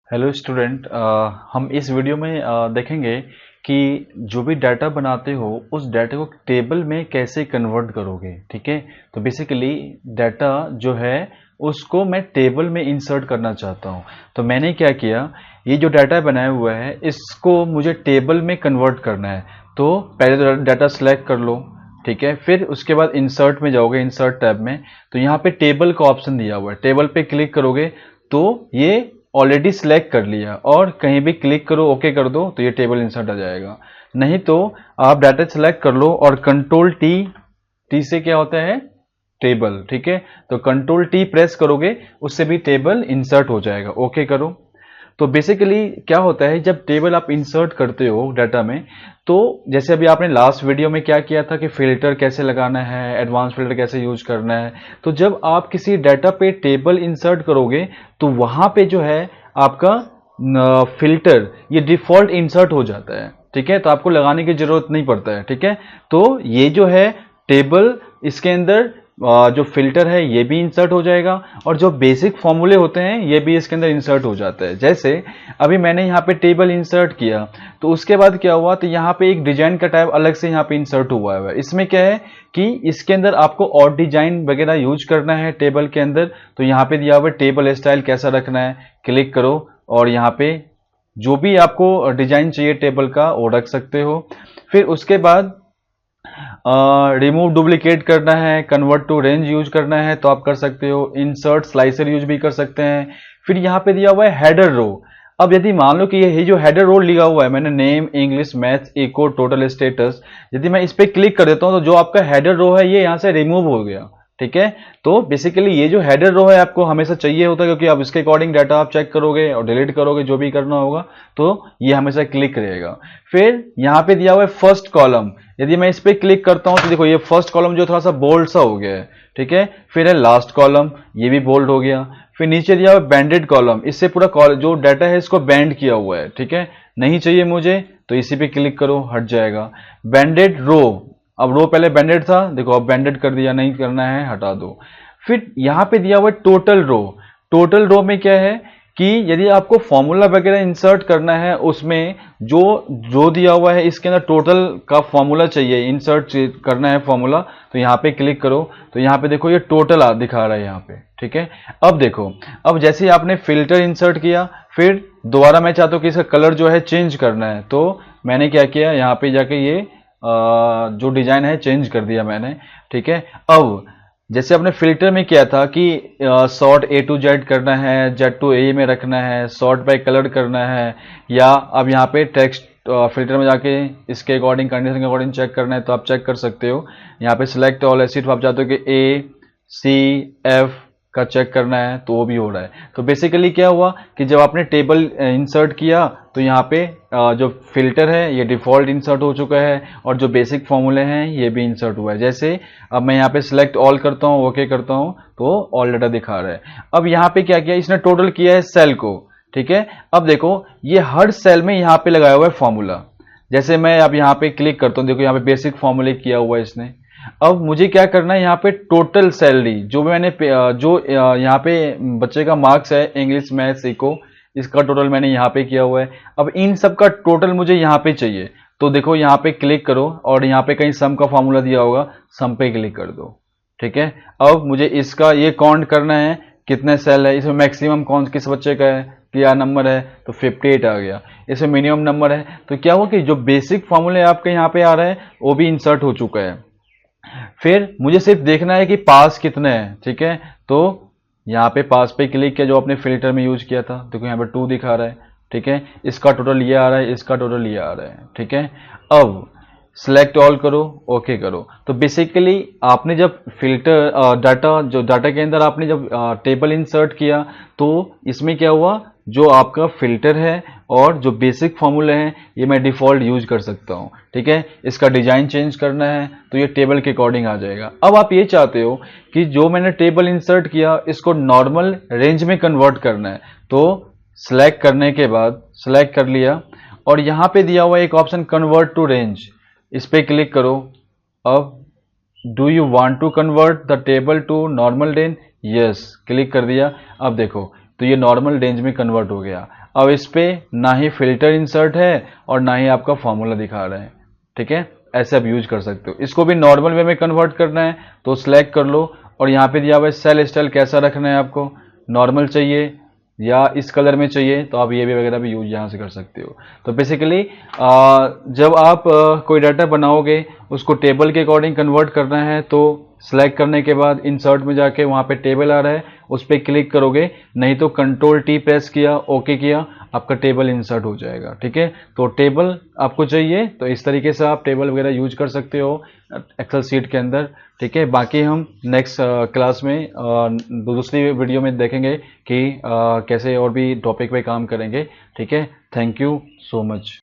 Hello student, हम इस video में देखेंगे कि जो भी डाटा बनाते हो उस डाटा को टेबल में कैसे कन्वर्ट करोगे। ठीक है, तो बेसिकली डाटा जो है उसको मैं टेबल में इंसर्ट करना चाहता हूँ। तो मैंने क्या किया, ये जो डाटा बनाया हुआ है इसको मुझे टेबल में कन्वर्ट करना है। तो पहले तो डाटा सेलेक्ट कर लो, ठीक है। फिर उसके बाद इंसर्ट में जाओगे, इंसर्ट टैब में, तो यहाँ पे टेबल का ऑप्शन दिया हुआ है। टेबल पे क्लिक करोगे तो ये ऑलरेडी सिलेक्ट कर लिया, और कहीं भी क्लिक करो, ओके कर दो, तो ये टेबल इंसर्ट आ जाएगा। नहीं तो आप डाटा सेलेक्ट कर लो और कंट्रोल टी, टी से क्या होता है, टेबल। ठीक है, तो कंट्रोल टी प्रेस करोगे, उससे भी टेबल इंसर्ट हो जाएगा। ओके करो। तो बेसिकली क्या होता है, जब टेबल आप इंसर्ट करते हो डाटा में, तो जैसे अभी आपने लास्ट वीडियो में क्या किया था कि फिल्टर कैसे लगाना है, एडवांस फिल्टर कैसे यूज करना है, तो जब आप किसी डाटा पे टेबल इंसर्ट करोगे तो वहां पे जो है आपका फिल्टर ये डिफॉल्ट इंसर्ट हो जाता है। ठीक है, तो आपको लगाने की जरूरत नहीं पड़ता है। ठीक है, तो ये जो है टेबल, इसके अंदर जो फिल्टर है ये भी इंसर्ट हो जाएगा, और जो बेसिक फॉर्मूले होते हैं ये भी इसके अंदर इंसर्ट हो जाता है। जैसे अभी मैंने यहाँ पे टेबल इंसर्ट किया, तो उसके बाद क्या हुआ, तो यहाँ पे एक डिजाइन का टाइप अलग से यहाँ पे इंसर्ट हुआ है। इसमें क्या है कि इसके अंदर आपको और डिजाइन वगैरह यूज करना है टेबल के अंदर, तो यहाँ पे दिया हुआ है टेबल स्टाइल कैसा रखना है, क्लिक करो और यहाँ पे जो भी आपको डिजाइन चाहिए टेबल का वो रख सकते हो। फिर उसके बाद रिमूव डुप्लीकेट करना है, कन्वर्ट टू रेंज यूज करना है तो आप कर सकते हो, इंसर्ट स्लाइसर यूज भी कर सकते हैं। फिर यहाँ पे दिया हुआ है हेडर रो। अब यदि मान लो कि ये जो हेडर रो लिखा हुआ है मैंने, name, English, maths, eco, total, status, यदि मैं इस पे क्लिक कर देता हूं तो जो आपका हेडर रो है ये यहाँ से रिमूव हो गया। ठीक है, तो बेसिकली ये जो हेडर रो है आपको हमेशा चाहिए होता है, क्योंकि आप इसके अकॉर्डिंग डाटा आप चेक करोगे और डिलीट करोगे, जो भी करना होगा, तो ये हमेशा क्लिक रहेगा। फिर यहाँ पे दिया हुआ है फर्स्ट कॉलम, यदि मैं इस पे क्लिक करता हूं तो देखो ये फर्स्ट कॉलम जो थोड़ा सा बोल्ड सा हो गया है। ठीक है, फिर है लास्ट कॉलम, ये भी बोल्ड हो गया। फिर नीचे दिया हुआ बैंडेड कॉलम, इससे पूरा जो डाटा है इसको बैंड किया हुआ है। ठीक है, नहीं चाहिए मुझे तो इसी पे क्लिक करो, हट जाएगा। बैंडेड रो, अब रो पहले बैंडेड था, देखो अब बैंडेड कर दिया, नहीं करना है हटा दो। फिर यहां पे दिया हुआ है टोटल रो। टोटल रो में क्या है कि यदि आपको फॉर्मूला वगैरह इंसर्ट करना है, उसमें जो जो दिया हुआ है इसके अंदर टोटल का फॉर्मूला चाहिए, इंसर्ट करना है फॉर्मूला, तो यहाँ पे क्लिक करो, तो यहाँ पे देखो ये टोटल दिखा रहा है यहाँ पे। ठीक है, अब देखो, अब जैसे ही आपने फिल्टर इंसर्ट किया, फिर दोबारा मैं चाहता हूँ कि इसका कलर जो है चेंज करना है, तो मैंने क्या किया, यहाँ पे जाके ये जो डिजाइन है चेंज कर दिया मैंने। ठीक है, अब जैसे आपने फिल्टर में किया था कि सॉर्ट ए टू जेड करना है, जेड टू ए में रखना है, सॉर्ट बाय कलर करना है, या अब यहाँ पे टेक्स्ट फिल्टर में जाके इसके अकॉर्डिंग, कंडीशन के अकॉर्डिंग चेक करना है तो आप चेक कर सकते हो। यहाँ पे सिलेक्ट ऑल एसिड, आप चाहते हो कि ए सी एफ का चेक करना है तो वो भी हो रहा है। तो बेसिकली क्या हुआ कि जब आपने टेबल इंसर्ट किया तो यहाँ पे जो फिल्टर है ये डिफॉल्ट इंसर्ट हो चुका है, और जो बेसिक फॉर्मूले हैं ये भी इंसर्ट हुआ है। जैसे अब मैं यहाँ पे सिलेक्ट ऑल करता हूँ, ओके करता हूँ, तो ऑल डाटा दिखा रहा है। अब यहाँ पे क्या किया, इसने टोटल किया है सेल को। ठीक है, अब देखो ये हर सेल में यहाँ पे लगाया हुआ है फॉर्मूला। जैसे मैं अब यहाँ पे क्लिक करता हूँ, देखो यहाँ पे बेसिक फॉर्मूले किया हुआ है इसने। अब मुझे क्या करना है, यहाँ पे टोटल सैलरी जो मैंने जो यहाँ पे बच्चे का मार्क्स है, इंग्लिश, मैथ्स, इको, इसका टोटल मैंने यहाँ पे किया हुआ है। अब इन सब का टोटल मुझे यहाँ पे चाहिए, तो देखो यहाँ पे क्लिक करो और यहाँ पे कहीं सम का फॉर्मूला दिया होगा, सम पे क्लिक कर दो। ठीक है, अब मुझे इसका ये काउंट करना है कितने सेल है, इसमें मैक्सिमम कौन किस बच्चे का है, क्या नंबर है, तो 58 आ गया। इसमें मिनिमम नंबर है, तो क्या हुआ कि जो बेसिक फॉर्मूले आपके यहाँ पे आ रहे हैं वो भी इंसर्ट हो चुका है। फिर मुझे सिर्फ देखना है कि पास कितने हैं। ठीक है, तो यहाँ पे पास पे क्लिक किया, जो आपने फिल्टर में यूज किया था, देखो यहाँ पे 2 दिखा रहा है। ठीक है, इसका टोटल ये आ रहा है, इसका टोटल ये आ रहा है। ठीक है, अब सिलेक्ट ऑल करो, ओके करो। तो बेसिकली आपने जब फिल्टर डाटा, जो डाटा के अंदर आपने जब टेबल इंसर्ट किया, तो इसमें क्या हुआ, जो आपका फिल्टर है और जो बेसिक फॉर्मूले हैं ये मैं डिफॉल्ट यूज कर सकता हूं। ठीक है, इसका डिजाइन चेंज करना है तो ये टेबल के अकॉर्डिंग आ जाएगा। अब आप ये चाहते हो कि जो मैंने टेबल इंसर्ट किया इसको नॉर्मल रेंज में कन्वर्ट करना है, तो सिलेक्ट करने के बाद सिलेक्ट कर लिया, और यहां पे दिया हुआ एक ऑप्शन कन्वर्ट टू रेंज, इस पे क्लिक करो। अब do you want to convert the table to normal range, yes, click कर दिया। अब देखो तो ये नॉर्मल रेंज में कन्वर्ट हो गया। अब इस पे ना ही फिल्टर इंसर्ट है और ना ही आपका फॉर्मूला दिखा रहा है, ठीक है। ऐसे आप यूज कर सकते हो। इसको भी नॉर्मल वे में कन्वर्ट करना है तो सिलेक्ट कर लो, और यहाँ पे दिया हुआ है सेल स्टाइल कैसा रखना है आपको, नॉर्मल चाहिए या इस कलर में चाहिए तो आप ये भी वगैरह भी यूज यहाँ से कर सकते हो। तो बेसिकली जब आप कोई डाटा बनाओगे उसको टेबल के अकॉर्डिंग कन्वर्ट करना है तो सेलेक्ट करने के बाद इंसर्ट में जाके वहाँ पे टेबल आ रहा है उस पर क्लिक करोगे, नहीं तो कंट्रोल टी प्रेस किया, ओके किया, आपका टेबल इंसर्ट हो जाएगा, ठीक है। तो टेबल आपको चाहिए तो इस तरीके से आप टेबल वगैरह यूज कर सकते हो एक्सेल सीट के अंदर, ठीक है। बाकी हम नेक्स्ट क्लास में दूसरी वीडियो में देखेंगे कि कैसे और भी टॉपिक पे काम करेंगे, ठीक है। Thank you so much.